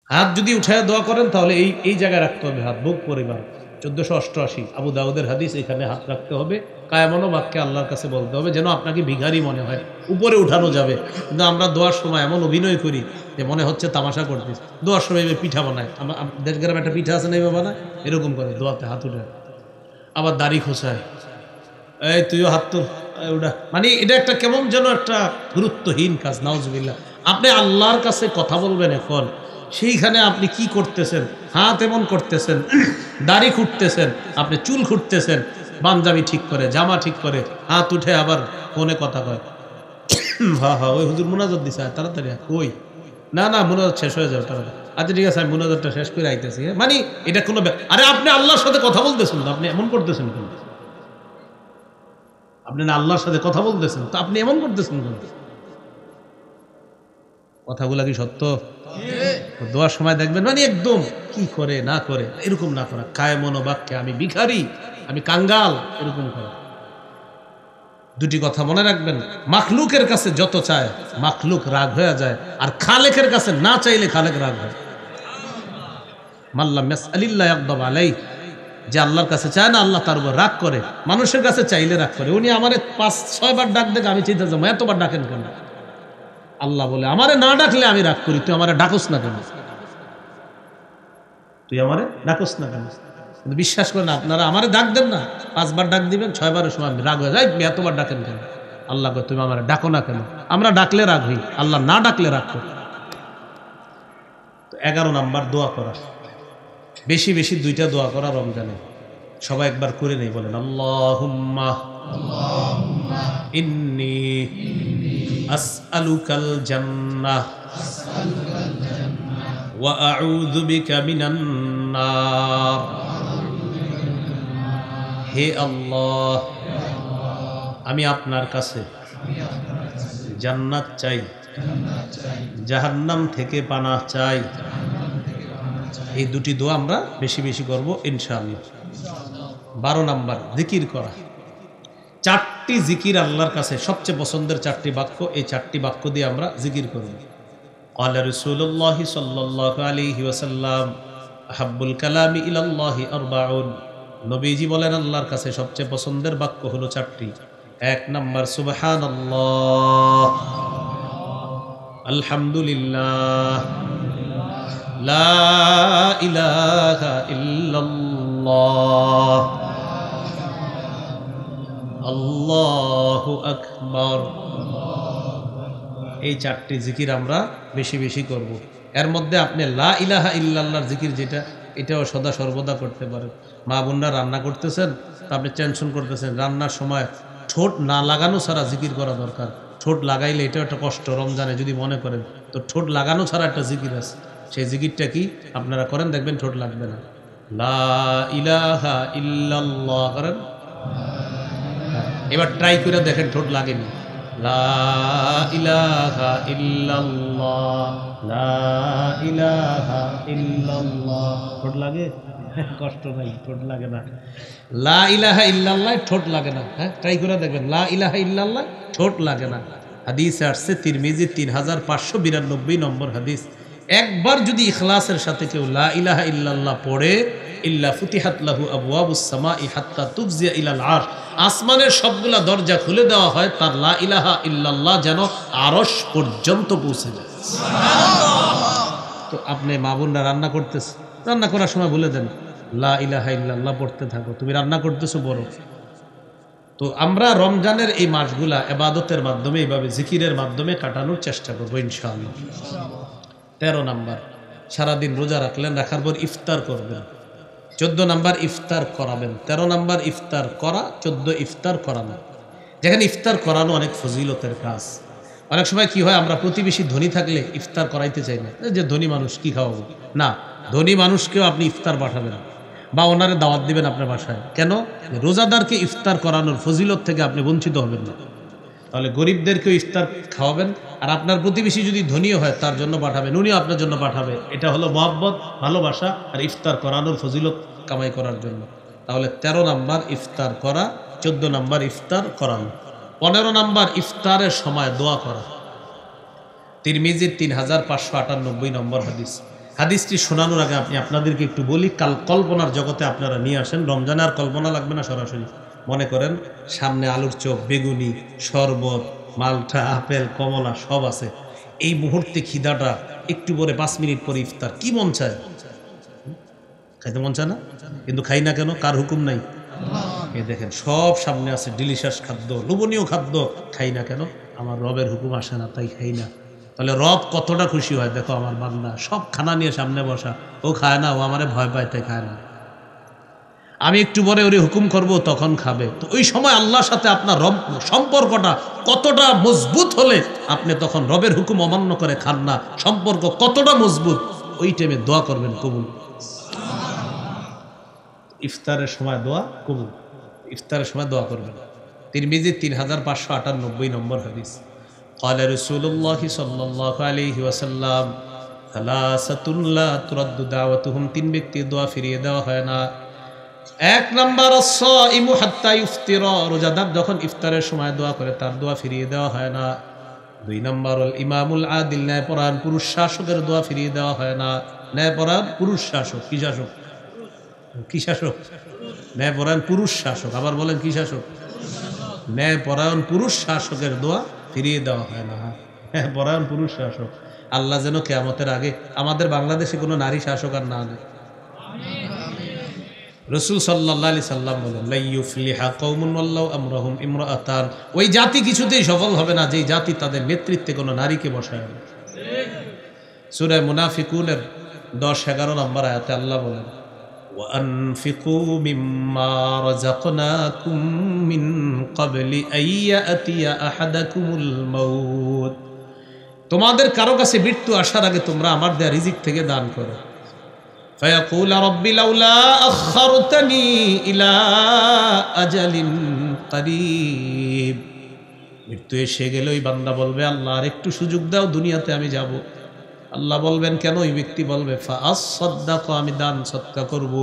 হাত যদি উঠায় দোয়া করেন তাহলে এই এই জায়গায় রাখতে হবে হাত, বুক পরিমাণ। 1488 আবু দাউদের হাদিস, এখানে হাত রাখতে হবে। কায়ামনো বাক্যে আল্লাহর কাছে বলতে হবে যেন আপনাকে ভিখারি মনে হয়, উপরে উঠানো যাবে। কিন্তু আমরা দোয়ার সময় এমন অভিনয় করি যে মনে হচ্ছে তামাশা করতেছি। দোয়ার সময় এবার পিঠা বানায়, দেশ গ্রামে একটা পিঠা আছে না, এবার বানায় এরকম করে দোয়াতে হাত উঠায়। আবার দাড়ি খোঁচায়, এই তুইও হাত তোল, ওটা মানে এটা একটা কেমন যেন একটা গুরুত্বহীন কাজ। নাউজুবিল্লাহ। আপনি আল্লাহর কাছে কথা বলবেন এখন, সেইখানে আপনি কি করতেছেন? হাত এমন করতেছেন, দাড়ি খুঁটতেছেন, আপনি চুল খুঁটতেছেন, পাঞ্জাবি ঠিক করে, জামা ঠিক করে, হাত উঠে আবার ফোনে কথা কয়। হা হা, ওই হুজুর মুনাজাত দিছে, তাড়াতাড়ি কই, না না মুনাজাত শেষ হয়ে যাবে তাড়াতাড়ি। আচ্ছা ঠিক আছে, আমি মুনাজাতটা শেষ করে আইতেছি। মানে এটা কোনো আরে আপনি আল্লাহর সাথে কথা বলতেছেন তো, আপনি এমন করতেছেন কেন? আপনি না আল্লাহর সাথে কথা বলতেছেন তো আপনি এমন করতেছেন কেন? কথাগুলা কি সত্য? দোয়ার সময় দেখবেন মানে একদম কি করে না করে এরকম না করা, কায় মনোবাক্যে আমি ভিখারি, আমি কাঙ্গাল, এরকম করা। দুটি কথা মনে রাখবেন, মাখলুকের কাছে যত চায় মাখলুক রাগ হয়ে যায়, আর খালেকের কাছে না চাইলে খালেক রাগ হয়। মাল্লাম ইয়াসআলিল্লাহ ইয়াগদাব আলাইহি, যে আল্লাহর কাছে চায় না আল্লাহ তার উপর রাগ করে, মানুষের কাছে চাইলে রাগ করে। উনি আমারে 5-6 বার ডাক দেখে আমি চিন্তা করলাম এতবার ডাকেন কেন? আল্লাহ বলে আমারে না ডাকলে আমি রাগ করি, তুই আমারে ডাকস না কেন? তুই আমারে ডাকস না কেন? কিন্তু বিশ্বাস করেন আপনারা, আমারে ডাক দেন না, 5 বার ডাক দিবেন, 6 বারের সময় আমি রাগ হয়ে যাই, এতবার ডাকেন কেন? আল্লাহ কয় তুমি আমারে ডাকো না কেন? আমরা ডাকলে রাগ হই, আল্লাহ না ডাকলে রাগ করি। তো 11 নাম্বার দোয়া করা, বেশি বেশি 2টা দোয়া করা রমজানে। সবাই একবার করে নেই, বলেন আল্লাহুম্মা ইন্নী আসআলুকাল জান্নাহ ওয়া আউযু বিকা মিনান নার। হে আল্লাহ, আমি আপনার কাছে জান্নাত চাই, জাহান্নাম থেকে পানাহ চাই। এই 2টি দোয়া আমরা বেশি বেশি করব ইনশাআল্লাহ। 12 নাম্বার জিকির করা। 4টি জিকির আল্লাহর কাছে সবচেয়ে পছন্দের 4টি বাক্য, এই 4টি বাক্য দিয়ে আমরা জিকির করব। ক্বালা রাসূলুল্লাহ সাল্লাল্লাহু আলাইহি ওয়াসাল্লাম আহাব্বুল কালামি ইলাল্লাহি আরবাউন। নবীজি বলেন আল্লাহর কাছে সবচেয়ে পছন্দের বাক্য হলো 4টি। 1 নাম্বার সুবহানাল্লাহ, আলহামদুলিল্লাহ, লা ইলাহা ইল্লাল্লাহ, আল্লাহু আকবার। এই 4টি জিকির আমরা বেশি বেশি করব। এর মধ্যে আপনি লা ইলাহা ইল্লাল্লাহর জিকির যেটা, এটাও সদা সর্বদা করতে পারেন। মা বোনরা রান্না করতেছেন, তা আপনি টেনশন করতেছেন, রান্নার সময় ঠোঁট না লাগানো ছাড়া জিকির করা দরকার। ঠোঁট লাগাইলে এটাও একটা কষ্ট, রমজানে যদি মনে করেন। তো ঠোঁট লাগানো ছাড়া একটা জিকির আছে, সেই জিকিরটা কি আপনারা করেন, দেখবেন ঠোঁট লাগবে না। লা ইলাহা ইল্লাল্লাহ করেন, এবার ট্রাই করে দেখেন ঠোঁট লাগেনি। লা ইলাহা ইল্লাল্লাহ, লা ইলাহা ইল্লাল্লাহ, ঠোঁট লাগে? কষ্ট নাই, ঠোঁট লাগে না। লা ইলাহা ইল্লাল্লাহ ঠোঁট লাগে না। হ্যাঁ, ট্রাই করে দেখবেন, লা ইলাহা ইল্লাল্লাহ ঠোঁট লাগে না। হাদিসে আসছে, তিরমিজি 3592 নম্বর হাদিস। একবার যদি ইখলাসের সাথে কেউ লা ইলাহা ইল্লাল্লাহ পড়ে, ইল্লা ফুতিহাত লাহু আবওয়াবুস সামাই হাত্তা তুফজিয়া ইলাল আরশ, আসমানের সবগুলা দরজা খুলে দেওয়া হয়, তার লা ইলাহা ইল্লাল্লাহ যেন আরশ পর্যন্ত পৌঁছে যায়। তো আপনি মা বোনরা রান্না করতেছে, রান্না করার সময় বলে দেন লা ইলাহা ইল্লাল্লাহ পড়তে থাকো, তুমি রান্না করতেছো বড়। তো আমরা রমজানের এই মাসগুলা ইবাদতের মাধ্যমে, এইভাবে জিকিরের মাধ্যমে কাটানোর চেষ্টা করবো ইনশাআল্লাহ। 13 নাম্বার, সারাদিন রোজা রাখলেন, রাখার পর ইফতার করবেন। 14 নাম্বার ইফতার করাবেন। 13 নাম্বার ইফতার করা, 14 ইফতার করানো। যেখানে ইফতার করানো অনেক ফজিলতের কাজ। অনেক সময় কি হয়, আমরা প্রতিবেশী ধনী থাকলে ইফতার করাইতে চাই না, যে ধনী মানুষ কি খাওয়াবো না, ধনী মানুষকেও আপনি ইফতার পাঠাবেন বা ওনারে দাওয়াত দিবেন আপনার বাসায়। কেন? রোজাদারকে ইফতার করানোর ফজিলত থেকে আপনি বঞ্চিত হবেন না। তাহলে গরিবদেরকেও ইফতার খাওয়াবেন, আর আপনার প্রতিবেশী যদি ধনীও হয় তার জন্য পাঠাবেন, উনিও আপনার জন্য পাঠাবে। এটা হলো মহব্বত, ভালোবাসা, আর ইফতার করানোর ফজিলত কামাই করার জন্য। তাহলে 13 নাম্বার ইফতার করা, 14 নাম্বার ইফতার করানো। 15 নাম্বার ইফতারের সময় দোয়া করা। তিরমিজির 3598 নম্বর হাদিস। হাদিসটি শোনানোর আগে আপনি আপনাদেরকে একটু বলি, কাল কল্পনার জগতে আপনারা নিয়ে আসেন। রমজানে আর কল্পনা লাগবে না, সরাসরি মনে করেন সামনে আলুর চপ, বেগুনি, শরবত, মালটা, আপেল, কমলা সব আছে। এই মুহূর্তে খিদাটা, একটু পরে 5 মিনিট পরে ইফতার, কি মন চায়? খাইতে মন চায় না? কিন্তু খাই না কেন? কার হুকুম নাই? এই দেখেন সব সামনে আছে, ডিলিশিয়াস খাদ্য, লোভনীয় খাদ্য, খাই না কেন? আমার রবের হুকুম আসে না, তাই খাই না। তাহলে রব কতটা খুশি হয়, দেখো আমার বান্দা সব খানা নিয়ে সামনে বসা, ও খায় না, ও আমারে ভয় পায় তাই খায় না। আমি একটু পরে ওরে হুকুম করব, তখন খাবে। তো ওই সময় আল্লাহর সাথে আপনার রব সম্পর্কটা কতটা মজবুত হলে আপনি তখন রবের হুকুম অমান্য করে খান না, সম্পর্ক কতটা মজবুত, ওই টাইমে দোয়া করবেন কবুল। ইফতারের সময় দোয়া কবুল, ইফতারের সময় দোয়া করবেন। তিরমিজি 3598 নম্বর হাদিস। قال رسول الله صلى الله عليه وسلم ثلاثة لا ترد دعوتهم, 3 ব্যক্তি দোয়া ফিরিয়ে দেওয়া হয় না। 1 নাম্বার as-সাইমু হাত্তা ইফতিরা, রোজাদার যখন ইফতারের সময় দোয়া করে তার দোয়া ফিরিয়ে দেওয়া হয় না। 2 নাম্বার আল ইমামুল আদিল, ন্যায়পরায়ণ পুরুষ শাসকের দোয়া ফিরিয়ে দেওয়া হয় না। ন্যায়পরায়ণ পুরুষ শাসক, কি শাসক? কি শাসক? ন্যায়পরায়ণ পুরুষ শাসক। আবার বলেন কি শাসক? ন্যায়পরায়ণ পুরুষ শাসকের দোয়া ফিরিয়ে দেওয়া হয় না। ন্যায়পরায়ণ পুরুষ শাসক। আল্লাহ যেন কিয়ামতের আগে আমাদের বাংলাদেশে কোনো নারী শাসক আর না নেয়। রাসূল সাল্লাল্লাহু আলাইহি সাল্লাম বলেন, লা ইউফলিহা কওমুন ওয়াল্লাহু আমরাহুম ইমরাআতান, ওই জাতি কিছুতেই সফল হবে না যেই জাতি তাদের নেতৃত্বে কোনো নারীকে বসায় না। সূরা মুনাফিকুনের 10-11 নম্বর আয়াতে আল্লাহ বলেন, وأنفقوا مما رزقناكم من قبل أن يأتي أحدكم الموت, তোমাদের কারো কাছে মৃত্যু আসার আগে তোমরা আমার দেয়া রিজিক থেকে দান করো। فيقول رب لولا أخرتني إلى أجل قريب, মৃত্যু এসে গেলে ওই বান্দা বলবে, আল্লাহ আর একটু সুযোগ দাও, দুনিয়াতে আমি যাব। আল্লাহ বলবেন কেন? ওই ব্যক্তি বলবে, ফাআসসাদদাকু, আমি দান সদকা করব,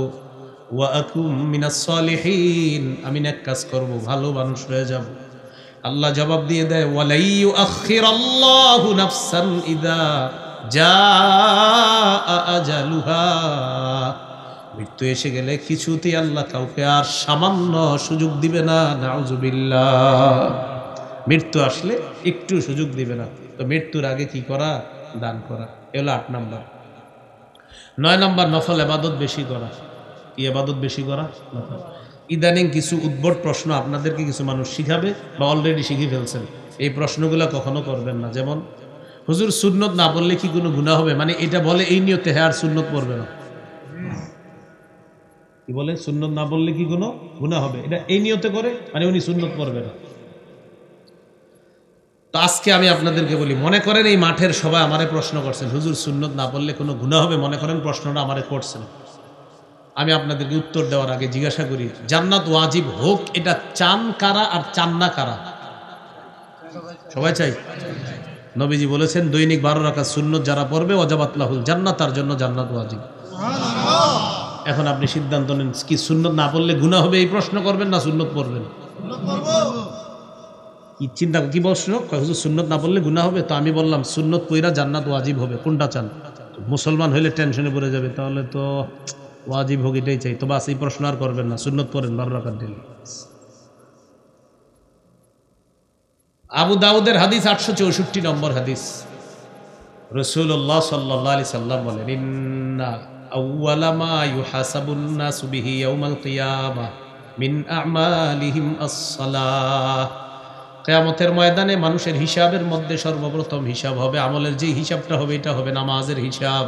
ওয়া আকুম মিনাস সালিহিন, আমি নেক কাজ করব, ভালো মানুষ হয়ে যাব। আল্লাহ জবাব দিয়ে দেয়, ওয়ালা ইউআখিরাল্লাহু নাফসান ইযা জাআ আজালুহা, মৃত্যু এসে গেলে কিছুতেই আল্লাহ কাউকে আর সামান্য সুযোগ দিবে না। নাউযুবিল্লাহ, মৃত্যু আসলে একটু সুযোগ দিবে না। তো মৃত্যুর আগে কি করা? দান করা। এগুলো 8 নাম্বার। 9 নাম্বার নফল ইবাদত বেশি করা। কি ইবাদত বেশি করা? নফল। ইদানিং কিছু উদ্ভট প্রশ্ন আপনাদেরকে কিছু মানুষ শিখাবে বা অলরেডি শিখে ফেলছেন। এই প্রশ্নগুলো কখনো করবেন না। যেমন, হুজুর সুন্নত না বললে কি কোনো গুনাহ হবে? মানে এটা বলে এই নিয়তে, হ্যাঁ আর সুন্নত পড়বে না। কি বলে? সুন্নত না বললে কি কোনো গুনাহ হবে, এটা এই নিয়তে করে, মানে উনি সুন্নত পড়বে না। তো আজকে আমি আপনাদেরকে বলি, মনে করেন এই মাঠের সবাই আমারে প্রশ্ন করছেন, হুজুর সুন্নত না পড়লে কোনো গুনাহ হবে, মনে করেন প্রশ্নটা আমারে করছেন। আমি আপনাদেরকে উত্তর দেওয়ার আগে জিজ্ঞাসা করি, জান্নাত ওয়াজিব হোক এটা চান কারা আর চান না কারা? সবাই চাই। নবীজি বলেছেন, দৈনিক 12 রাকাত সুন্নত যারা পড়বে ওয়াজাবাত লাহুল জান্নাত, তার জন্য জান্নাত ওয়াজিব। এখন আপনি সিদ্ধান্ত নেন, কি সুন্নত না পড়লে গুনাহ হবে এই প্রশ্ন করবেন না সুন্নত পড়বেন? কি চিন্তা, কি প্রশ্ন? হুজুর সুন্নত না পড়লে গুনাহ হবে। তো আমি বললাম সুন্নত পড়া জান্নাত ওয়াজিব হবে, কোনটা চান? মুসলমান হইলে টেনশনে পড়ে যাবে, তাহলে তো ওয়াজিব হোক এটাই চাই। তো বাস এই প্রশ্ন আর করবেন না, সুন্নত পড়েন 12 রাকাত ডেইলি। আবু দাউদের হাদিস 864 নম্বর হাদিস। রাসূলুল্লাহ সাল্লাল্লাহু আলাইহি সাল্লাম বলেন, ইন্না আউওয়ালা মা ইউহাসাবুন নাসু বিহি ইয়াউমাল কিয়ামাহ মিন আমালিহিম আস-সালাহ, কিয়ামতের ময়দানে মানুষের হিসাবের মধ্যে সর্বপ্রথম হিসাব হবে, আমলের যে হিসাবটা হবে এটা হবে নামাজের হিসাব।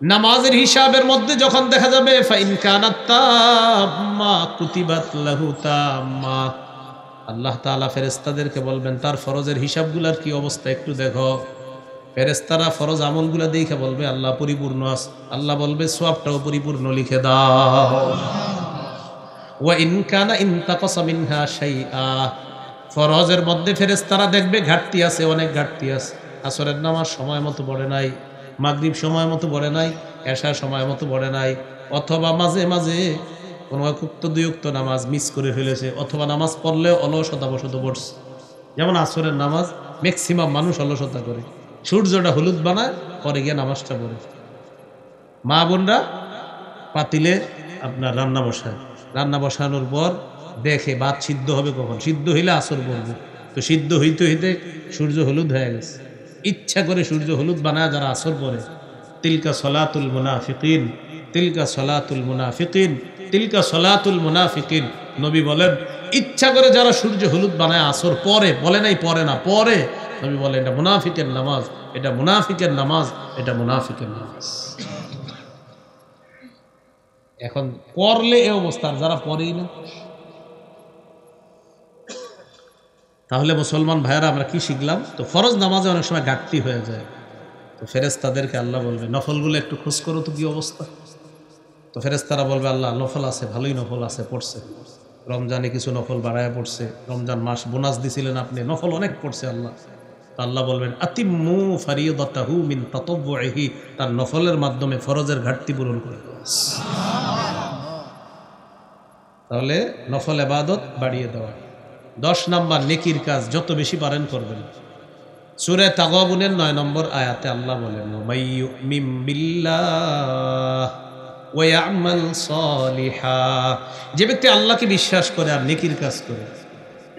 নামাজের হিসাবের মধ্যে যখন দেখা যাবে ফাইন কানাত তাম্মা কুতিবাত লাহু তাম্মা, আল্লাহ তাআলা ফেরেশতাদেরকে বলবেন তার ফরজের হিসাবগুলোর কি অবস্থা একটু দেখো। ফেরেশতারা ফরজ আমলগুলো দেখে বলবে আল্লাহ পরিপূর্ণ আছে। আল্লাহ বলবে সওয়াবটাও পরিপূর্ণ লিখে দাও। ওয়া ইন কানা ইনতাকাসা মিনহা শাইআ, ফরজের মধ্যে ফেরেশতারা দেখবে ঘাটতি আছে, অনেক ঘাটতি আছে। আসরের নামাজ সময় মতো পড়ে নাই, মাগরিব সময় মতো পড়ে নাই, এশা সময় মতো পড়ে নাই, অথবা মাঝে মাঝে কোনো উক্ত দুই উক্ত নামাজ মিস করে ফেলেছে, অথবা নামাজ পড়লেও অলসতাবশত পড়ছে। যেমন আসরের নামাজ ম্যাক্সিমাম মানুষ অলসতা করে, সূর্যটা হলুদ বানায় পরে গিয়ে নামাজটা পড়ে। মা বোনরা পাতিলে আপনার রান্না বসায়, রান্না বসানোর পর দেখে ভাত সিদ্ধ হবে কখন, সিদ্ধ হইলে আসর পড়বে, তো সিদ্ধ হইতে হইতে সূর্য হলুদ হয়ে গেছে, ইচ্ছা করে সূর্য হলুদ বানায় যারা আসর পড়ে, তিলকা সলাতুল মুনাফিকিন, তিলকা সলাতুল মুনাফিকিন, তিলকা সলাতুল মুনাফিকিন। নবী বলেন ইচ্ছা করে যারা সূর্য হলুদ বানায় আসর পরে, বলে নাই পরে না, পরে, নবী বলেন এটা মুনাফিকের নামাজ, এটা মুনাফিকের নামাজ, এটা মুনাফিকের নামাজ। এখন করলে এ অবস্থা, যারা পড়েই না। তাহলে মুসলমান ভাইয়েরা আমরা কি শিখলাম? তো ফরজ নামাজে অনেক সময় ঘাটতি হয়ে যায়, তো ফেরেশতাদেরকে আল্লাহ বলবে নফলগুলো একটু খোঁজ করো তো কি অবস্থা। তো ফেরেশতারা বলবে আল্লাহ নফল আছে, ভালোই নফল আছে, পড়ছে, রমজানে কিছু নফল বাড়ায় পড়ছে, রমজান মাস বোনাস দিছিলেন আপনি, নফল অনেক পড়ছে আল্লাহ। তো আল্লাহ বলবেন আতিম্মু ফারিয়দাতাহু মিন তাতাব্বুহি, তার নফলের মাধ্যমে ফরজের ঘাটতি পূরণ করে দেওয়া। তাহলে নফল ইবাদত বাড়িয়ে দেওয়া। 10 নাম্বার নেকির কাজ যত বেশি পারেন করবেন। সূরা তাগাবুনের 9 নম্বর আয়াতে আল্লাহ বলেন মাইয়ুমিন বিল্লাহ ওয়া ইয়ামাল সালিহা, যে ব্যক্তি আল্লাহকে বিশ্বাস করে আর নেকির কাজ করে,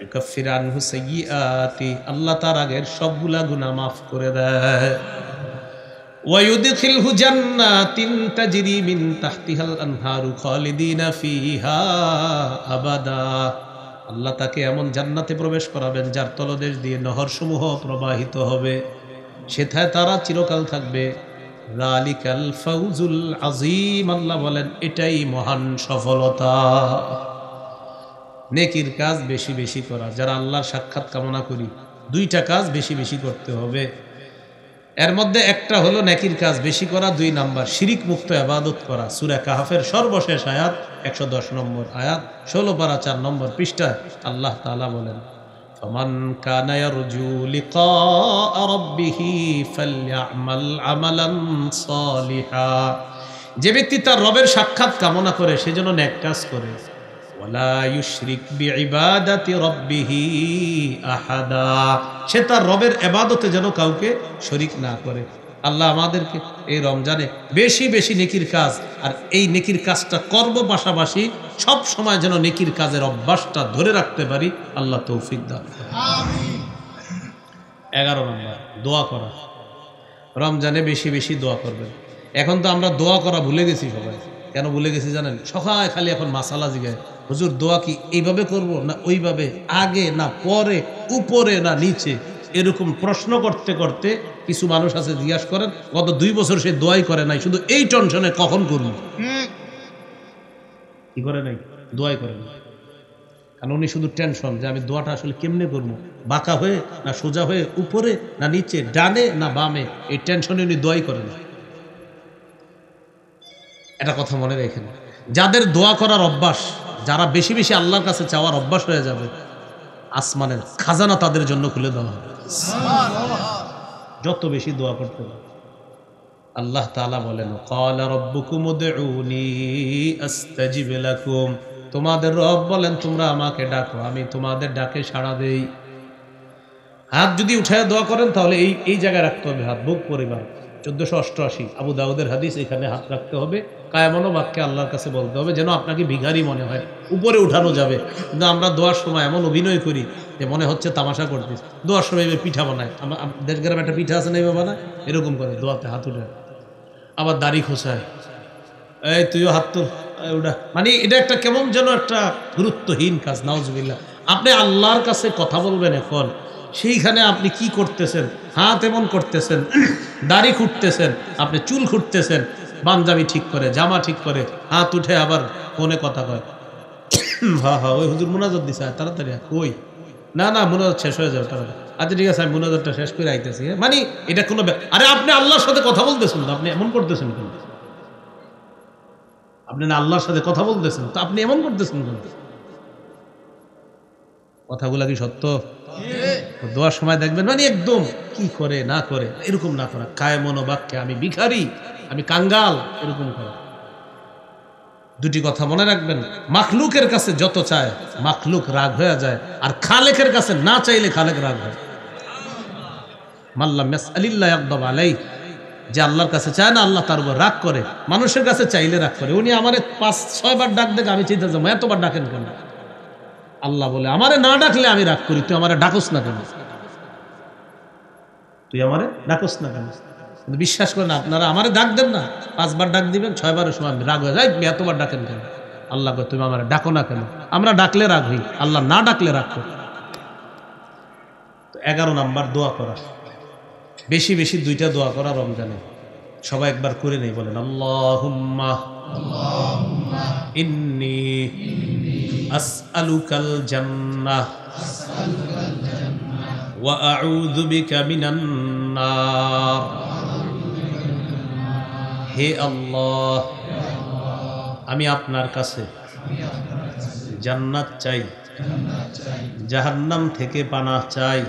ইউকাফির আনহু সাইয়্যাতি, আল্লাহ তার আগের সবগুলা গুনাহ মাফ করে দেয়, ওয়া ইউদখিলহু জান্নাতিন তাজরি মিন তাহতিহাল আনহারু খালিদিনা ফিহা আবাদা, আল্লাহ তাকে এমন জান্নাতে প্রবেশ করাবেন যার তলদেশ দিয়ে নহরসমূহ প্রবাহিত হবে, সেথায় তারা চিরকাল থাকবে। যালিকাল ফাউজুল আযীম, আল্লাহ বলেন এটাই মহান সফলতা। নেকির কাজ বেশি বেশি করা, যারা আল্লাহর সাক্ষাৎ কামনা করি 2টা কাজ বেশি বেশি করতে হবে। এর মধ্যে একটা হলো নেকির কাজ বেশি করা, 2 নাম্বার শিরিক মুক্ত ইবাদত করা। সূরা কাহফের সর্বশেষ আয়াত 110 নম্বর আয়াত, 16 পারা 4 নম্বর পৃষ্ঠায় আল্লাহ তাআলা বলেন ফামান কানা ইয়ারজু লিকা রাব্বিহি ফালইআমাল আমালান সালিহা, যে ব্যক্তি তার রবের সাক্ষাৎ কামনা করে সেজন্য নেক কাজ করে, ওয়ালা ইউশরিক বিইবাদাতি রাব্বিহি আহাদা, সে তার রবের ইবাদতে যেন কাউকে শরীক না করে। আল্লাহ আমাদেরকে এই রমজানে বেশি বেশি নেকির কাজ, আর এই নেকির কাজটা করব, পাশাপাশি সব সময় যেন নেকির কাজের অভ্যাসটা ধরে রাখতে পারি, আল্লাহ তৌফিক দান করেন। আমিন। 11 নম্বর দোয়া করা। রমজানে বেশি বেশি দোয়া করবেন। এখন তো আমরা দোয়া করা ভুলে গেছি সবাই। কেন ভুলে গেছি জানেন? সবাই খালি এখন মাসালা জিগায়, হুজুর দোয়া কি এইভাবে করব না ওইভাবে, আগে না পরে, উপরে না নিচে, এরকম প্রশ্ন করতে করতে কিছু মানুষ আছে জিজ্ঞাসা করেন গত 2 বছর সে দোয়াই করে নাই, শুধু এই টেনশনে কখন করব, কি করে নাই, দোয়াই করে নাই। কারণ উনি শুধু টেনশন যে আমি দোয়াটা আসলে কেমনে করবো, বাঁকা হয়ে না সোজা হয়ে, উপরে না নিচে, ডানে না বামে, এই টেনশনে উনি দোয়াই করে না। এটা কথা মনে রেখেন, যাদের দোয়া করার অভ্যাস, যারা বেশি বেশি আল্লাহর কাছে চাওয়ার অভ্যাস হয়ে যাবে, আসমানের খাজানা তাদের জন্য খুলে দেওয়া হবে। যত বেশি দোয়া করতে হবে। আল্লাহ তাআলা বলেন ক্বালা রাব্বুকুম উদউনি আস্তাজিব লাকুম, তোমাদের রব বলেন তোমরা আমাকে ডাকো, আমি তোমাদের ডাকে সাড়া দেই। হাত যদি উঠায় দোয়া করেন তাহলে এই জায়গায় রাখতে হবে হাত, বুক পরিমাণ। 1488 আবু দাউদের হাদিস, এখানে হাত রাখতে হবে, কায়ামনো বাক্যে আল্লাহর কাছে বলতে হবে, যেন আপনাকে ভিখারি মনে হয়। উপরে উঠানো যাবে, কিন্তু আমরা দোয়ার সময় এমন অভিনয় করি যে মনে হচ্ছে তামাশা করতেছি। দোয়ার সময় এবার পিঠা বানায়, আমাদের গ্রামে একটা পিঠা আছে না, এবার বানায়, এরকম করে দোয়াতে হাত উঠে। আবার দাড়ি খোঁচায়, এই তুইও হাত তোল, ওটা মানে এটা একটা কেমন যেন একটা গুরুত্বহীন কাজ। নাউজুবিল্লাহ। আপনি আল্লাহর কাছে কথা বলবেন, এখন সেইখানে আপনি কি করতেছেন? হাত এমন করতেছেন, দাড়ি খুঁটতেছেন, আপনি চুল খুঁটতেছেন, পাঞ্জাবি ঠিক করে, জামা ঠিক করে, হাত উঠে আবার ফোনে কথা কয়, হা ওই হুজুর মুনাজাত দিছে, তাড়াতাড়ি কই, না না মুনাজাত শেষ হয়ে যাবে তাড়াতাড়ি, আচ্ছা ঠিক আছে আমি মুনাজাতটা শেষ করে আইতেছি। মানে এটা কোনো, আরে আপনি আল্লাহর সাথে কথা বলতেছেন তো, আপনি এমন করতেছেন কেন? আপনি না আল্লাহর সাথে কথা বলতেছেন তো আপনি এমন করতেছেন কেন? কথাগুলা কি সত্য? দোয়ার সময় দেখবেন মানে একদম কি করে না করে, এরকম না করা, কায়মনো বাক্যে আমি ভিখারি, আমি কাঙ্গাল, এরকম করা। 2টি কথা মনে রাখবেন, মাখলুকের কাছে যত চায় মাখলুক রাগ হয়ে যায়, আর খালেকের কাছে না চাইলে খালেক রাগ হয়। মাল্লাম ইয়াসআলিল্লাহ ইয়াগদাব আলাইহি, যে আল্লাহর কাছে চায় না, আল্লাহ তার উপর রাগ করে। মানুষের কাছে চাইলে রাগ করে। উনি আমারে 5-6 বার ডাক দেখে আমি চিন্তা যাবো, এতবার ডাকেন কেন? আল্লাহ বলে আমারে না ডাকলে আমি রাগ করি, তুই আমারে ডাকস না কেন? তুই আমারে ডাকস না কেন? কিন্তু বিশ্বাস করেন আপনারা, আমারে ডাক দেন না, 5 বার ডাক দিবেন, 6 বারের সময় আমি রাগ হয়ে যাই, এতবার ডাকেন কেন? আল্লাহ কয় তুমি আমারে ডাকো না কেন? আমরা ডাকলে রাগ হই, আল্লাহ না ডাকলে রাগ করে। তো 11 নাম্বার দোয়া করা, বেশি বেশি 2টা দোয়া করা রমজানে। সবাই একবার করে নেই, বলেন আল্লাহুম্মা ইন্নী আসআলুকাল জান্নাহ ওয়া আউযু বিকা মিনান নার। হে আল্লাহ, আমি আপনার কাছে জান্নাত চাই, জাহান্নাম থেকে পানাহ চাই।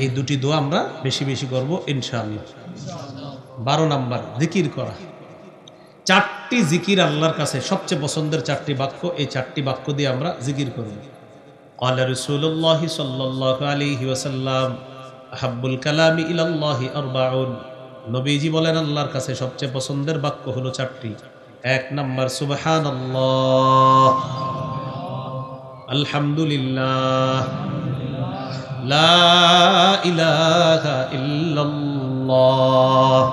এই 2টি দোয়া আমরা বেশি বেশি করব ইনশাআল্লাহ। 12 নাম্বার জিকির করা। 4টি জিকির আল্লাহর কাছে সবচেয়ে পছন্দের 4টি বাক্য। এই 4টি বাক্য দিয়ে আমরা জিকির করব। ক্বালা রাসূলুল্লাহ সাল্লাল্লাহু আলাইহি ওয়াসাল্লাম আহাব্বুল কালামি ইলাল্লাহি আরবাউন। নবীজি বলেন আল্লাহর কাছে সবচেয়ে পছন্দের বাক্য হলো 4টি। 1 নাম্বার সুবহানাল্লাহ, আলহামদুলিল্লাহ, লা ইলাহা ইল্লাল্লাহ,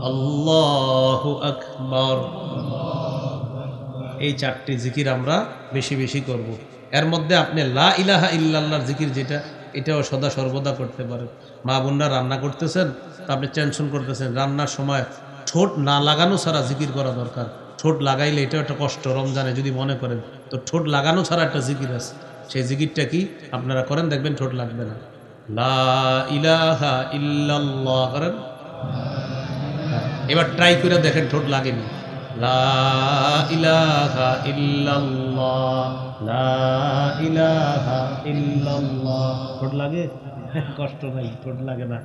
আল্লাহু আকবার। এই 4টি জিকির আমরা বেশি বেশি করব। এর মধ্যে আপনি লা ইলাহা ইল্লাল্লাহর জিকির যেটা, এটাও সদা সর্বদা করতে পারেন। মা বোনরা রান্না করতেছেন, তা আপনি টেনশন করতেছেন, রান্নার সময় ঠোঁট না লাগানো ছাড়া জিকির করা দরকার। ঠোঁট লাগাইলে এটাও একটা কষ্ট, রমজানে যদি মনে করেন। তো ঠোঁট লাগানো ছাড়া একটা জিকির আছে, সেই জিকিরটা কি আপনারা করেন, দেখবেন ঠোঁট লাগবে না। লা ইলাহা ইল্লাল্লাহ করেন, এবার ট্রাই করে দেখেন ঠোঁট লাগেনি। লা ইলাহা ইল্লাল্লাহ, লা ইলাহা ইল্লাল্লাহ। ঠোঁট লাগে? কষ্ট নাই, ঠোঁট লাগে না।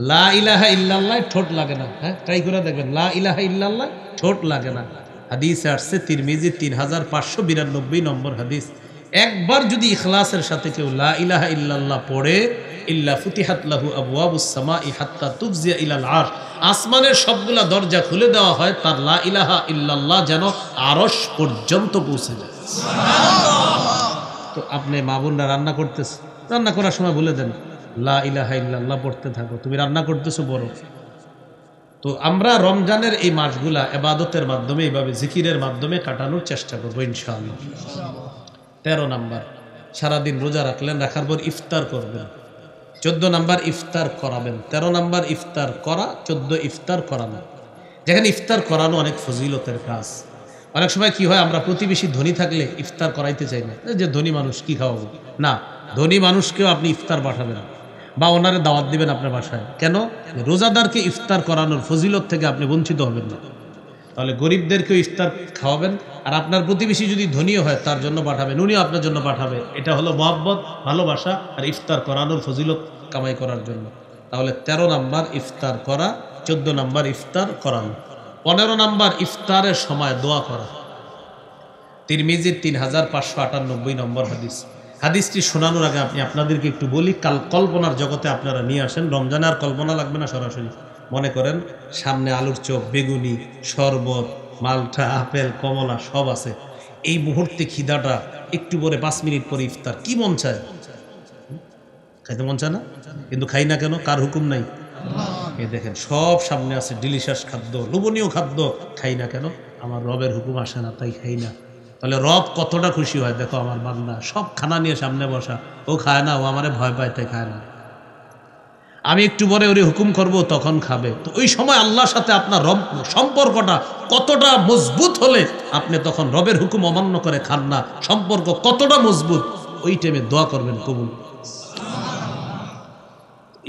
লা ইলাহা ইল্লাল্লাহ ঠোঁট লাগে না। হ্যাঁ, ট্রাই করে দেখবেন, লা ইলাহা ইল্লাল্লাহ ঠোঁট লাগে না। হাদিসে আসছে, তিরমিজি 3592 নম্বর হাদিস। একবার যদি ইখলাসের সাথে কেউ লা ইলাহা ইল্লাল্লাহ পড়ে, ইল্লা ফুতিহাত লাহু আবওয়াবুস সামাই হাত্তা তুফজিয়া ইলাল আরশ, আসমানের সবগুলা দরজা খুলে দেওয়া হয় তার লা ইলাহা ইল্লাল্লাহ যেন আরশ পর্যন্ত পৌঁছে যায়। তো আপনি মা বোনরা রান্না করতেছে, রান্না করার সময় বলে দেন লা ইলাহা ইল্লাল্লাহ পড়তে থাকো, তুমি রান্না করতেছো বড়। তো আমরা রমজানের এই মাসগুলা ইবাদতের মাধ্যমে, এইভাবে জিকিরের মাধ্যমে কাটানোর চেষ্টা করবো ইনশাআল্লাহ। 13 নাম্বার, সারাদিন রোজা রাখলেন, রাখার পর ইফতার করবেন। 14 নাম্বার ইফতার করাবেন। 13 নাম্বার ইফতার করা, 14 ইফতার করানো। যেখানে ইফতার করানো অনেক ফজিলতের কাজ। অনেক সময় কি হয়, আমরা প্রতিবেশী ধনী থাকলে ইফতার করাইতে চাই না, যে ধনী মানুষ কি খাওয়াবো না, ধনী মানুষকেও আপনি ইফতার পাঠাবেন বা ওনারে দাওয়াত দিবেন আপনার বাসায়। কেন? রোজাদারকে ইফতার করানোর ফজিলত থেকে আপনি বঞ্চিত হবেন না। তাহলে গরিবদেরকেও ইফতার খাওয়াবেন, আর আপনার প্রতিবেশী যদি ধনীও হয় তার জন্য পাঠাবেন, উনিও আপনার জন্য পাঠাবে। এটা হলো মহব্বত, ভালোবাসা আর ইফতার করানোর ফজিলত কামাই করার জন্য। তাহলে 13 নাম্বার ইফতার করা, 14 নাম্বার ইফতার করানো। 15 নাম্বার ইফতারের সময় দোয়া করা। তিরমিজির 3598 নম্বর হাদিস। হাদিসটি শোনানোর আগে আপনি আপনাদেরকে একটু বলি, কল্পনার জগতে আপনারা নিয়ে আসেন। রমজানে আর কল্পনা লাগবে না, সরাসরি মনে করেন সামনে আলুর চপ, বেগুনি, শরবত, মালটা, আপেল, কমলা সব আছে। এই মুহূর্তে খিদাটা, একটু পরে 5 মিনিট পরে ইফতার, কি মন চায়? খাইতে মন চায় না? কিন্তু খাই না কেন? কার হুকুম নাই? এই দেখেন সব সামনে আছে, ডিলিশিয়াস খাদ্য, লোভনীয় খাদ্য, খাই না কেন? আমার রবের হুকুম আসে না, তাই খাই না। তাহলে রব কতটা খুশি হয়, দেখো আমার বান্দা সব খানা নিয়ে সামনে বসা, ও খায় না, ও আমারে ভয় পায় তাই খায় না। আমি একটু পরে ওরে হুকুম করব, তখন খাবে। তো ওই সময় আল্লাহর সাথে আপনার রব সম্পর্কটা কতটা মজবুত হলে আপনি তখন রবের হুকুম অমান্য করে খান না, সম্পর্ক কতটা মজবুত, ওই টাইমে দোয়া করবেন কবুল।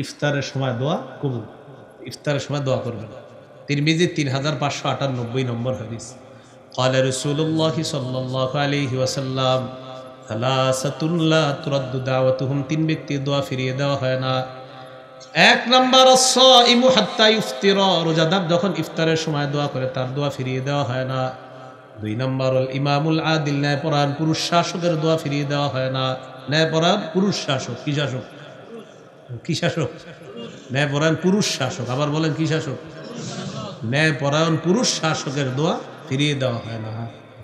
ইফতারের সময় দোয়া কবুল, ইফতারের সময় দোয়া করবেন। তিরমিজি 3598 নম্বর হাদিস। قال رسول الله صلى الله عليه وسلم ثلاثة لا ترد دعوتهم, 3 ব্যক্তি দোয়া ফিরিয়ে দেওয়া হয় না। 1 নাম্বার الصائم حتى يفطر, রোজাদার যখন ইফতারের সময় দোয়া করে তার দোয়া ফিরিয়ে দেওয়া হয় না। 2 নাম্বার ইমামুল আদিল, ন্যায়পরায়ণ পুরুষ শাসকের দোয়া ফিরিয়ে দেওয়া হয় না। ন্যায়পরায়ণ পুরুষ শাসক, কি শাসক? কি শাসক? ন্যায়পরায়ণ পুরুষ শাসক, আবার বলেন কি শাসক? ন্যায়পরায়ণ পুরুষ শাসকের দোয়া ফিরিয়ে দেওয়া হয় না।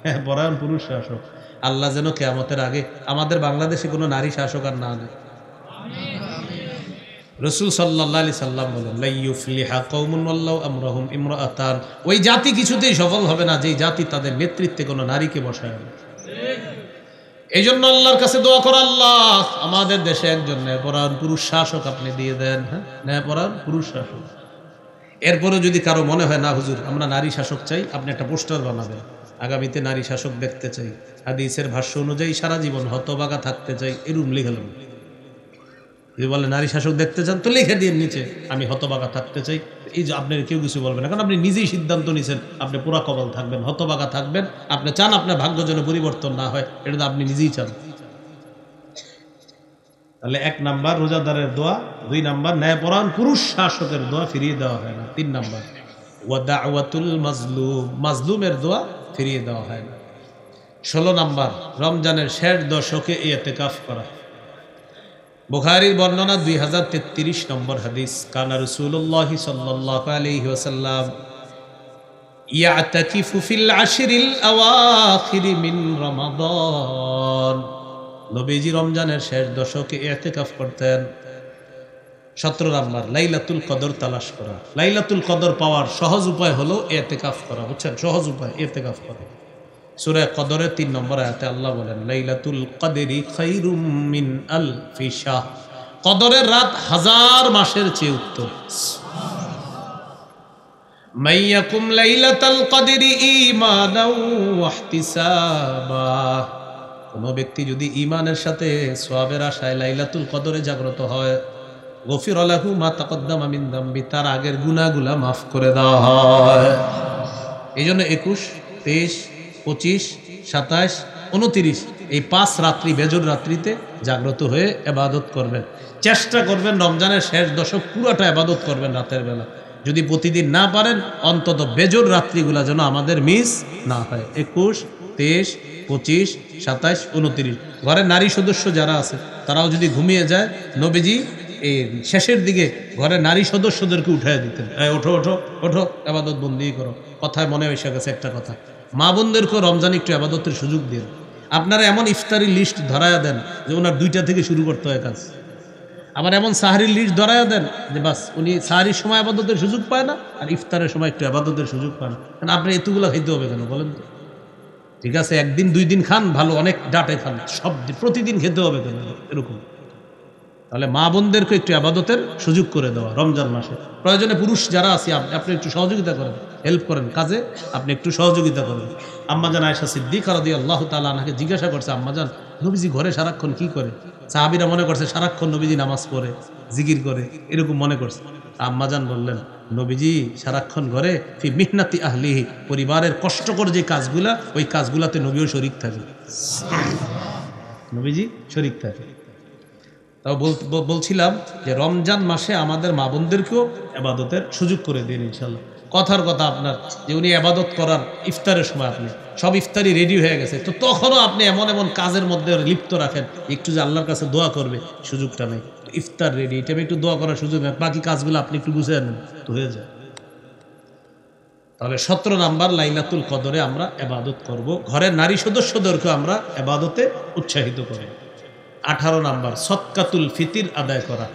ন্যায়পরায়ণ পুরুষ শাসক, আল্লাহ যেন কিয়ামতের আগে আমাদের বাংলাদেশে কোনো নারী শাসক আর না দেয়। রাসূল সাল্লাল্লাহু আলাইহি সাল্লাম বলেন, লা ইউফলিহা কওমুন ওয়াল্লাহু আমরাহুম ইমরাআতান, ওই জাতি কিছুতেই সফল হবে না যেই জাতি তাদের নেতৃত্বে কোনো নারীকে বসায় না। এই জন্য আল্লাহর কাছে দোয়া করো, আল্লাহ আমাদের দেশে একজন ন্যায়পরায়ণ পুরুষ শাসক আপনি দিয়ে দেন। হ্যাঁ, ন্যায়পরায়ণ পুরুষ শাসক। এরপরে যদি কারো মনে হয় না হুজুর আমরা নারী শাসক চাই, আপনি একটা পোস্টার বানাবেন, আগামীতে নারী শাসক দেখতে চাই, হাদিসের ভাষ্য অনুযায়ী সারা জীবন হতবাগা থাকতে চাই, এরকম লিখলাম। যদি বলে নারী শাসক দেখতে চান তো লিখে দিন নিচে আমি হতবাগা থাকতে চাই। এই যে আপনার কেউ কিছু বলবে না, কারণ আপনি নিজেই সিদ্ধান্ত নিয়েছেন আপনি পুরা কবল থাকবেন, হতবাগা থাকবেন। আপনি চান আপনার ভাগ্য যেন পরিবর্তন না হয়, এটা তো আপনি নিজেই চান। তাহলে 1 নাম্বার রোজাদারের দোয়া, 2 নাম্বার ন্যায়পরায়ণ পুরুষ শাসকের দোয়া ফিরিয়ে দেওয়া হয় না, 3 নাম্বার ওয়া দাওয়াতুল মাজলুম, মাজলুমের দোয়া ফিরিয়ে দেওয়া হয় না। 16 নাম্বার রমজানের শেষ দশকে ইতিকাফ করা। বুখারীর বর্ণনা 2033 নম্বর হাদিস, কানা রাসূলুল্লাহ সাল্লাল্লাহু আলাইহি ওয়াসাল্লাম ইয়াতাকিফু ফিল আশরিল আওয়াখির মিন রমাদান, নবীজি রমজানের শেষ দশকে ইতিকাফ করতেন। 17 নাম্বার লাইলাতুল কদর তালাশ করা। লাইলাতুল কদর পাওয়ার সহজ উপায় হলো ইতিকাফ করা, বুঝছেন? সহজ উপায় ইতিকাফ করা। সূরা কদরের 3 নম্বর আয়াতে আল্লাহ বলেন, লাইলাতুল কদরি খায়রুম মিন আলফি শাহ, কদরের রাত 1000 মাসের চেয়ে উত্তম। মাইয়াকুম লাইলাতুল কদরি ঈমানাও ওয়া ইহতিসাবা, কোন ব্যক্তি যদি ঈমানের সাথে সওয়াবের আশায় লাইলাতুল কদরে জাগ্রত হয়, গফির লাহু মা তাকদ্দামা মিন যামবি, তার আগের গুনাহগুলো মাফ করে দেওয়া হয়। এইজন্য 21, 23, 25, 27, 29 এই 5 রাত্রি বেজর রাত্রিতে জাগ্রত হয়ে ইবাদত করবেন। চেষ্টা করবেন রমজানের শেষ দশক পুরোটা ইবাদত করবেন রাতের বেলা। যদি প্রতিদিন না পারেন অন্তত বেজর রাত্রিগুলা যেন আমাদের মিস না হয়। 21, 23, 25, 27, 29 ঘরের নারী সদস্য যারা আছে তারাও যদি ঘুমিয়ে যায়, নবীজি এই শেষের দিকে ঘরের নারী সদস্যদেরকে উঠায় দিতেন, ওঠো ওঠো ওঠো ইবাদত বন্দি করো। কথায় মনে এসে গেছে একটা কথা, মা বোনদেরকেও রমজান একটু ইবাদতের সুযোগ দিন। আপনারা এমন ইফতারি লিস্ট ধরায়া দেন যে ওনার 2টা থেকে শুরু করতে হয় কাজ। আবার এমন সাহারির লিস্ট ধরায়া দেন যে বাস উনি সাহারির সময় ইবাদতের সুযোগ পায় না আর ইফতারের সময় একটু ইবাদতের সুযোগ পায় না। কারণ আপনি এতগুলো খাইতে হবে কেন বলেন তো? ঠিক আছে, 1 দিন 2 দিন খান ভালো, অনেক ডাটে খান, সব প্রতিদিন খেতে হবে কেন এরকম? তাহলে মা বোনদেরকে একটু ইবাদতের সুযোগ করে দেওয়া রমজান মাসে। প্রয়োজনে পুরুষ যারা আছে আপনি একটু সহযোগিতা করেন, হেল্প করেন কাজে, আপনি একটু সহযোগিতা করেন। আম্মাজান আয়েশা সিদ্দিকা রাদিয়াল্লাহু তাআলা আনহাকে জিজ্ঞাসা করছে, আম্মাজান নবীজি ঘরে সারাক্ষণ কি করে? সাহাবীরা মনে করছে সারাক্ষণ নবীজি নামাজ পড়ে জিকির করে, এরকম মনে করছে। আম্মাজান বললেন, নবীজি সারাক্ষণ ঘরে ফি মিহনাতি আহলিহি, পরিবারের কষ্টকর যে কাজগুলা ওই কাজগুলাতে নবীও শরীক থাকে, নবীজি শরীক থাকে। তাও বলছিলাম যে রমজান মাসে আমাদের মা বোনদেরকেও ইবাদতের সুযোগ করে দিন ইনশাল্লাহ। কথার কথা আপনার যে উনি ইবাদত করার ইফতারের সময় আপনি সব ইফতারি রেডি হয়ে গেছে, তো তখনও আপনি এমন এমন কাজের মধ্যে লিপ্ত রাখেন, একটু যে আল্লাহর কাছে দোয়া করবে সুযোগটা নেই। ইফতার রেডি, এটা একটু দোয়া করার সুযোগ নেই, বাকি কাজগুলো আপনি একটু বুঝে নেন তো হয়ে যায়। তাহলে 17 নাম্বার লাইলাতুল কদরে আমরা ইবাদত করব, ঘরের নারী সদস্যদেরকে আমরা ইবাদতে উৎসাহিত করব। 18 নাম্বার সদকাতুল ফিতির আদায় করা।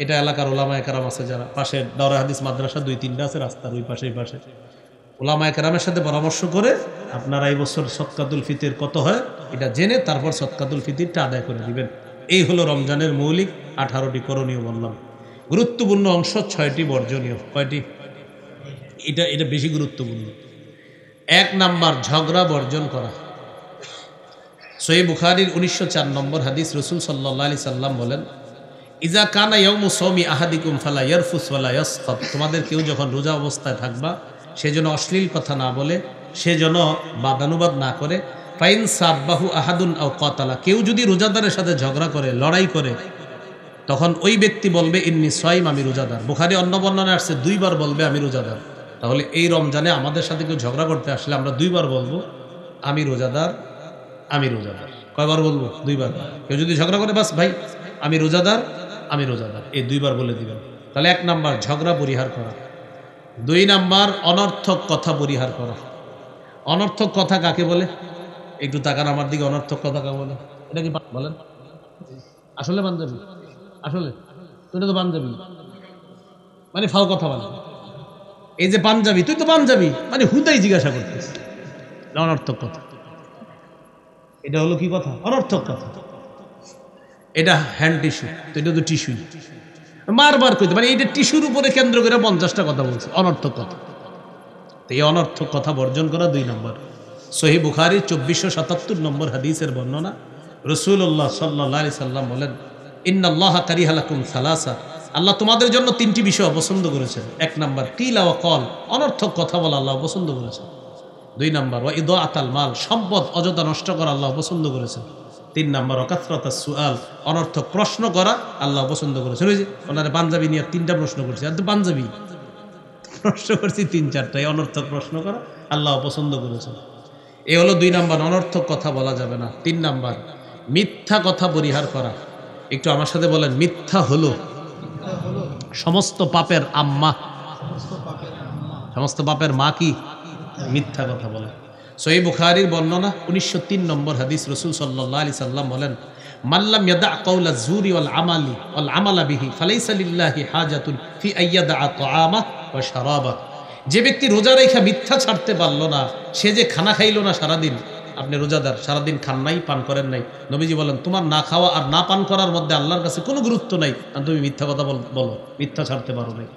এটা এলাকার ওলামায়ে কেরাম আছে যারা পাশে দাওরা হাদিস মাদ্রাসা 2-3টা আছে রাস্তার ওই পাশে, এই পাশে ওলামায়ে কেরামের সাথে পরামর্শ করে আপনারা এই বছর সদকাতুল ফিতির কত হয় এটা জেনে তারপর সদকাতুল ফিতিরটা আদায় করে দিবেন। এই হলো রমজানের মৌলিক 18টি করণীয় বললাম। গুরুত্বপূর্ণ অংশ 6টি বর্জনীয়। কয়টি? এটা বেশি গুরুত্বপূর্ণ। 1 নাম্বার ঝগড়া বর্জন করা। সহিহ বুখারীর 1904 নম্বর হাদিস, রাসূল সাল্লাল্লাহু আলাইহি সাল্লাম বলেন, ইজা কানা ইয়াউমু সাওমি আহাদিকুম ফালা ইয়ারফুস ওয়ালা ইয়াসখাব, তোমাদের কেউ যখন রোজা অবস্থায় থাকবা সে যেন অশ্লীল কথা না বলে, সে যেন বাদানুবাদ না করে। ফাইন সাব্বাহু আহাদুন আও কাতালা, কেউ যদি রোজাদারের সাথে ঝগড়া করে লড়াই করে তখন ওই ব্যক্তি বলবে ইন্নী সাইম, আমি রোজাদার। বুখারী অন্য বর্ণনায় আসছে 2 বার বলবে আমি রোজাদার। তাহলে এই রমজানে আমাদের সাথে কেউ ঝগড়া করতে আসলে আমরা 2 বার বলবো আমি রোজাদার, আমি রোজাদার। কয়বার বলবো? 2 বার। কেউ যদি ঝগড়া করে বাস ভাই আমি রোজাদার, আমি রোজাদার, এই 2 বার বলে দিবেন। তাহলে 1 নাম্বার ঝগড়া পরিহার করা, 2 নাম্বার অনর্থক কথা পরিহার করা। অনর্থক কথা কাকে বলে? একটু তাকান আমার দিকে, অনর্থক কথা কাকে বলে? এটা কি বলেন? আসলে পাঞ্জাবি? আসলে তো এটা তো পাঞ্জাবি, মানে ফাও কথা বলে। এই যে পাঞ্জাবি, তুই তো পাঞ্জাবি, মানে হুদাই জিজ্ঞাসা করতেছিস, অনর্থক কথা। এটা হলো কি কথা? অনর্থক কথা। এটা হ্যান্ড টিস্যু, তো এটা তো টিস্যুই, বারবার কইতে মানে এটা টিস্যুর উপরে কেন্দ্র করে 50টা কথা বলছে, অনর্থক কথা। তো এই অনর্থক কথা বর্জন করা 2 নম্বর। সহিহ বুখারী 2477 নম্বর হাদিসের বর্ণনা, রাসূলুল্লাহ সাল্লাল্লাহু আলাইহি সাল্লাম বলেন, ইন্নাল্লাহা কারিহা লাকুম সালাসা, আল্লাহ তোমাদের জন্য 3টি বিষয় অপছন্দ করেছেন। 1 নাম্বার কিলা ওয়া কল, অনর্থক কথা বলা আল্লাহ পছন্দ করেছেন। 2 নাম্বার ওয়া ইদাআতাল মাল, সম্পদ অযথা নষ্ট করা আল্লাহ পছন্দ করেছেন। 3 নাম্বার ওয়াকাসরাতাস সুআল, অনর্থক প্রশ্ন করা আল্লাহ পছন্দ করেছেন। ওই যে ওনারে পাঞ্জাবি নিয়ে 3টা প্রশ্ন করছে, আর তো পাঞ্জাবি প্রশ্ন করছি 3-4টাই, অনর্থক প্রশ্ন করা আল্লাহ পছন্দ করেছেন। এ হলো 2 নাম্বার, অনর্থক কথা বলা যাবে না। 3 নাম্বার মিথ্যা কথা পরিহার করা। একটু আমার সাথে বলেন, মিথ্যা হলো সমস্ত পাপের আম্মা। সমস্ত পাপের মা কি? মিথ্যা কথা বলা। সহিহ বুখারীর বর্ণনা 1903 নম্বর হাদিস, রাসূল সাল্লাল্লাহু আলাইহি সাল্লাম বলেন, মাল্লাম ইয়াদা কাওলা যুরি ওয়াল আমালা বিহি ফালাইসা লিল্লাহি হাজাতুন ফি আইয়াদা তাআমা ওয়া শারাবা। যে ব্যক্তি রোজা রেখে মিথ্যা ছাড়তে পারলো না, সে যে খানা খাইলো না সারাদিন। আপনি রোজাদার, সারাদিন খান নাই, পান করেন নাই, নবীজি বলেন তোমার না খাওয়া আর না পান করার মধ্যে আল্লাহর কাছে কোনো গুরুত্ব নাই, আর তুমি মিথ্যা কথা বলো, মিথ্যা ছাড়তে পারো নাই।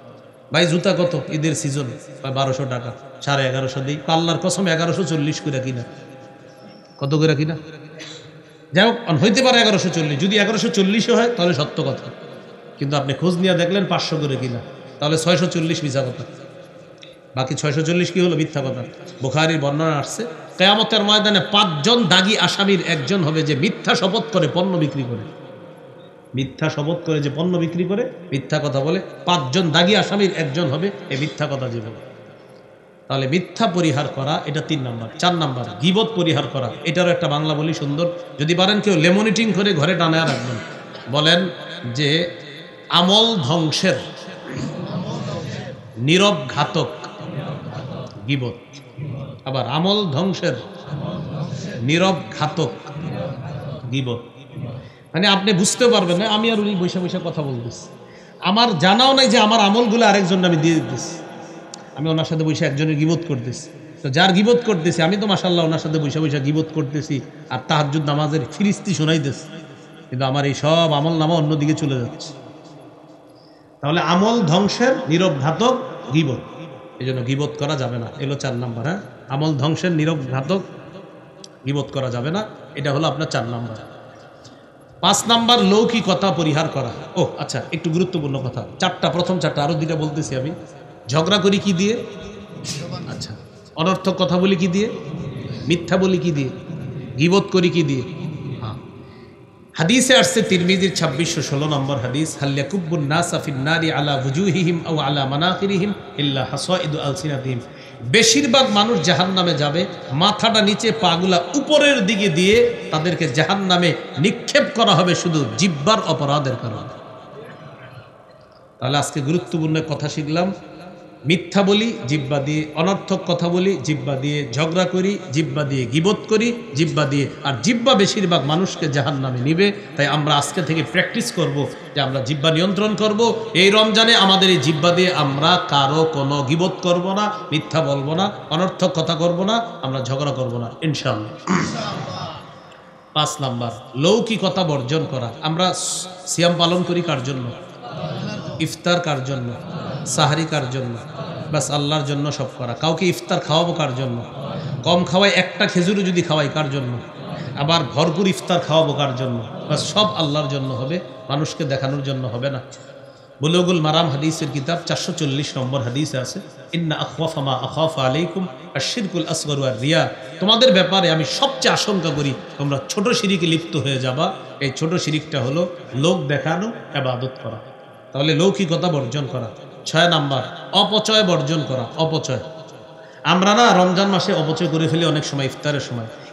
ভাই জুতা কত? ঈদের সিজন 1200 টাকা, 1150 দিই, আল্লাহর কসম 1140 করে কিনা। কত করে কিনা? যাই হোক, হইতে পারে 1140, যদি 1140 হয় তাহলে সত্য কথা, কিন্তু আপনি খোঁজ নিয়ে দেখলেন 500 করে কিনা, তাহলে 640 মিথ্যা কথা। বাকি 640 কি হলো? মিথ্যা কথা। বুখারীর বর্ণনা আসছে, কিয়ামতের ময়দানে 5 জন দাগী আসামির একজন হবে যে মিথ্যা শপথ করে পণ্য বিক্রি করে। মিথ্যা শপথ করে যে পণ্য বিক্রি করে, মিথ্যা কথা বলে, 5 জন দাগী আসামির একজন হবে এই মিথ্যা কথা যে বলে। তাহলে মিথ্যা পরিহার করা, এটা 3 নাম্বার। 4 নাম্বার গীবত পরিহার করা। এটারও একটা বাংলা বলি সুন্দর, যদি পারেন কেউ লেমনিটিং করে ঘরে টানায় রাখবেন। বলেন যে আমল ধ্বংসের নীরব ঘাতক গীবত। আবার আমল ধ্বংসের নীরব ঘাতক গীবত। মানে আপনি বুঝতেও পারবেন না, আমি আর উনি বৈশা বৈশা কথা বলতেছি, আমার জানাও নাই যে আমার আমলগুলো আরেকজন আমি দিয়ে দিতেছি। আমি ওনার সাথে বসে একজনের গীবত করতেছি, তো যার গীবত করতেছি আমি তো মাশাআল্লাহ ওনার সাথে বসে বসে গীবত করতেছি আর তাহাজ্জুদ নামাজের ফিরিস্তি শোনাইতেছি, কিন্তু আমার এই সব আমল নামা অন্যদিকে চলে যাচ্ছে। তাহলে আমল ধ্বংসের নীরব ঘাতক গীবত, এই জন্য গীবত করা যাবে না। এলো 4 নাম্বার। হ্যাঁ, আমল ধ্বংসের নীরব ঘাতক গীবত করা যাবে না, এটা হলো আপনার 4 নাম্বার। 5 নাম্বার লৌকিকতা পরিহার করা। ও আচ্ছা, একটু গুরুত্বপূর্ণ কথা, 4টা, প্রথম 4টা, আরো 2টা বলতেছি আমি। ঝগড়া করি কি দিয়ে? আচ্ছা, অনর্থক কথা বলি কি দিয়ে? মিথ্যা বলি কি দিয়ে? গীবত করি কি দিয়ে? হ্যাঁ, হাদিসে আসছে তিরমিজির 2616 নম্বর হাদিস, হাল ইয়াকুব্বুন নাসা ফিন নারি আলা ওয়ুজুহিহিম আও আলা মানাখিরিহিম ইল্লা হাসাইদু আলসিনাতিহিম। বেশিরভাগ মানুষ জাহান্নামে যাবে, মাথাটা নিচে, পাগুলা উপরের দিকে দিয়ে তাদেরকে জাহান্নামে নিক্ষেপ করা হবে শুধু জিহ্বার অপরাধের কারণে। তাহলে আজকে গুরুত্বপূর্ণ কথা শিখলাম, মিথ্যা বলি জিহ্বা দিয়ে, অনর্থক কথা বলি জিহ্বা দিয়ে, ঝগড়া করি জিহ্বা দিয়ে, গীবত করি জিহ্বা দিয়ে, আর জিহ্বা বেশিরভাগ মানুষকে জাহান্নামে নিবে। তাই আমরা আজকে থেকে প্র্যাকটিস করব যে আমরা জিহ্বা নিয়ন্ত্রণ করব। এই রমজানে আমাদের এই জিহ্বা দিয়ে আমরা কারো কোনো গীবত করব না, মিথ্যা বলবো না, অনর্থক কথা করব না, আমরা ঝগড়া করব না ইনশাআল্লাহ। 5 নাম্বার লৌকিকতা বর্জন করা। আমরা সিয়াম পালন করি কার জন্য? ইফতার কার জন্য? সাহারি কার জন্য? বাস আল্লাহর জন্য সব করা। কাউকে ইফতার খাওয়াবো কার জন্য? কম খাওয়াই, একটা খেজুরও যদি খাওয়াই কার জন্য? আবার ভরপুর ইফতার খাওয়াবো কার জন্য? বাস সব আল্লাহর জন্য হবে, মানুষকে দেখানোর জন্য হবে না। বুলুগুল মারাম হাদিসের কিতাব 440 নম্বর হাদিসে আছে, ইন্না আখওয়াফা মা আখাফা আলাইকুম আশ-শিরকুল আসগর ওয়া রিয়া। তোমাদের ব্যাপারে আমি সবচেয়ে আশঙ্কা করি তোমরা ছোট শিরিকে লিপ্ত হয়ে যাবা। এই ছোট শিরিকটা হলো লোক দেখানো, ইবাদত করা। তাহলে লৌকিকতা বর্জন করা। 6 নাম্বার অপচয় বর্জন করা। অপচয়, আমরা না রমজান মাসে অপচয় করে ফেলি অনেক সময়।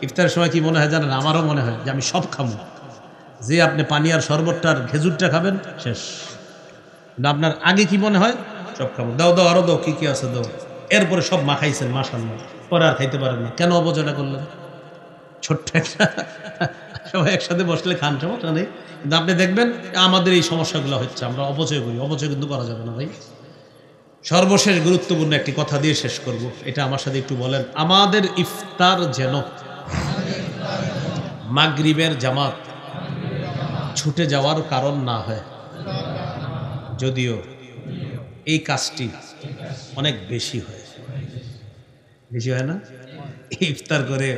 ইফতারের সময় কি মনে হয় জানেন? আমারও মনে হয় যে আমি সব খাবো, যে আপনি পানি আর শরবতটা আর খেজুরটা খাবেন শেষ, কিন্তু আপনার আগে কি মনে হয় সব খাবো, দাও দাও আরো দাও, কি কি আছে দাও, এরপরে সব মাখাইছেন মাশাআল্লাহ, পরে আর খাইতে পারেন না, কেন অবচয়টা করলেন? ছোট্ট একটা সবাই একসাথে বসলে খান, সমস্যা নেই, কিন্তু আপনি দেখবেন আমাদের এই সমস্যাগুলো হচ্ছে, আমরা অপচয় করি, অপচয় কিন্তু করা যাবে না ভাই। সর্বশেষ গুরুত্বপূর্ণ একটি কথা দিয়ে শেষ করব, এটা আমার সাথে একটু বলেন। আমাদের ইফতার যেন মাগরিবের জামাত ছুটে যাওয়ার কারণ না হয়, যদিও এই কাজটি অনেক বেশি হয়, বেশি হয় না? ইফতার করে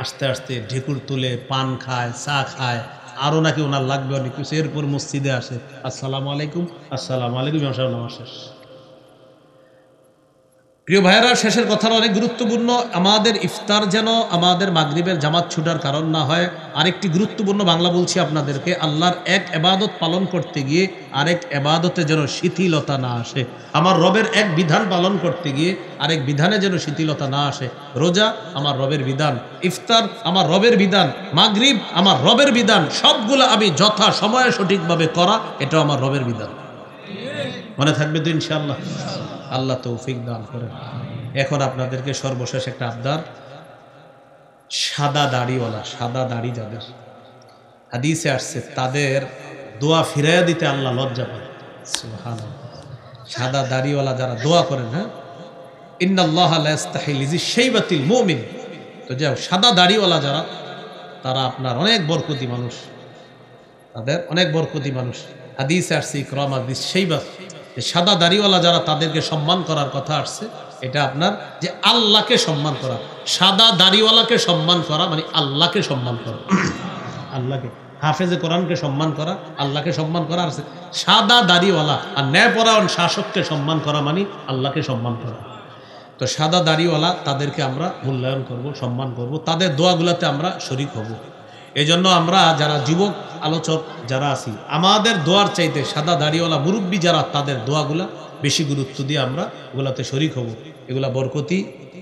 আস্তে আস্তে ঢেকুর তুলে পান খায়, চা খায়, আরও নাকি ওনার লাগবে অনেক কিছু, এরপর মসজিদে আসে, আসসালামু আলাইকুম, আসসালামু আলাইকুম, নামাজ শেষ। প্রিয় ভাইয়েরা, শেষের কথাটা অনেক গুরুত্বপূর্ণ। আমাদের ইফতার যেন আমাদের মাগরিবের জামাত ছুটার কারণ না হয়। আরেকটি গুরুত্বপূর্ণ বাংলা বলছি আপনাদেরকে, আল্লাহর এক এবাদত পালন করতে গিয়ে আরেক এবাদতে যেন শিথিলতা না আসে। আমার রবের এক বিধান পালন করতে গিয়ে আরেক বিধানে যেন শিথিলতা না আসে। রোজা আমার রবের বিধান, ইফতার আমার রবের বিধান, মাগরিব আমার রবের বিধান, সবগুলো আমি যথা সময়ে সঠিকভাবে করা, এটাও আমার রবের বিধান। মনে থাকবে তো ইনশাআল্লাহ? আল্লাহ তৌফিক দান করেন। এখন আপনাদেরকে সর্বশেষ একটা আবদার, সাদা দাড়িওয়ালা, সাদা দাড়ি যাদের, হাদিসে আসছে তাদের দোয়া ফিরাইয়া দিতে আল্লাহ লজ্জা পায়। সুবহানাল্লাহ। সাদা দাড়িওয়ালা যারা দোয়া করেন, হ্যাঁ, ইন্নাল্লাহা লা ইস্তাহি লিযিশ-শাইবাতিল মুমিন, তো যাও সাদা দাড়িওয়ালা যারা, তারা আপনার অনেক বরকতি মানুষ, তাদের অনেক বরকতি মানুষ। হাদিসে আসছে ইকরামা বিশ-শাইবা, সাদা দাড়িওয়ালা যারা, তাদেরকে সম্মান করার কথা আসছে। এটা আপনার যে আল্লাহকে সম্মান করা, সাদা দাড়িওয়ালাকে সম্মান করা মানে আল্লাহকে সম্মান করা, আল্লাহকে, হাফেজে কোরআনকে সম্মান করা, আল্লাহকে সম্মান করা আছে। সাদা দাড়িওয়ালা আর ন্যায়পরায়ণ শাসককে সম্মান করা মানে আল্লাহকে সম্মান করা। তো সাদা দাড়িওয়ালা তাদেরকে আমরা মূল্যায়ন করব, সম্মান করব, তাদের দোয়াগুলোতে আমরা শরীক হব। এই জন্য আমরা যারা যুবক আলোচক যারা আছি, আমাদের দোয়ার চাইতে সাদা দাড়িওয়ালা মুরব্বী যারা, তাদের দোয়াগুলা বেশি গুরুত্ব দিয়ে আমরা ওগুলাতে শরীক হব। এগুলা বরকতি,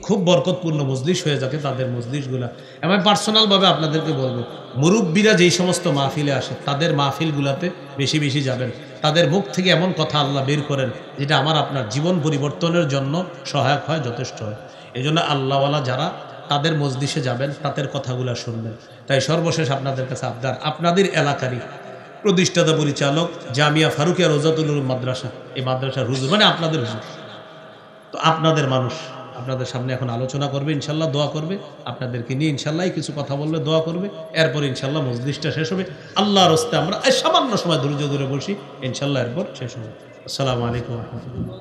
খুব বরকতপূর্ণ মজলিস হয়ে যাবে তাদের মজলিসগুলা। আমি পার্সোনালভাবে আপনাদেরকে বলবো, মুরব্বীরা যেই সমস্ত মাহফিলে আসে, তাদের মাহফিলগুলাতে বেশি বেশি যাবেন। তাদের মুখ থেকে এমন কথা আল্লাহ বের করেন যেটা আমার আপনার জীবন পরিবর্তনের জন্য সহায়ক হয়, যথেষ্ট হয়। এই জন্য আল্লাহওয়ালা যারা, তাদের মজলিসে যাবেন, তাদের কথাগুলো শুনবেন। তাই সর্বশেষ আপনাদের কাছে আবদার, আপনাদের এলাকারই প্রতিষ্ঠাতা পরিচালক জামিয়া ফারুকিয়া রোজাতুল উলুম মাদ্রাসা, এই মাদ্রাসার হুজুর মানে আপনাদের হুজুর, তো আপনাদের মানুষ আপনাদের সামনে এখন আলোচনা করবে, ইনশাল্লাহ দোয়া করবে, আপনাদেরকে নিয়ে ইনশাল্লাহ কিছু কথা বলবে, দোয়া করবে, এরপর ইনশাল্লাহ মজলিসটা শেষ হবে। আল্লাহর রাস্তায় আমরা সামান্য সময় ধৈর্য ধরে বসি, ইনশাল্লাহ এরপর শেষ হবে। আসসালামু আলাইকুম ওয়া রাহমাতুল্লাহ।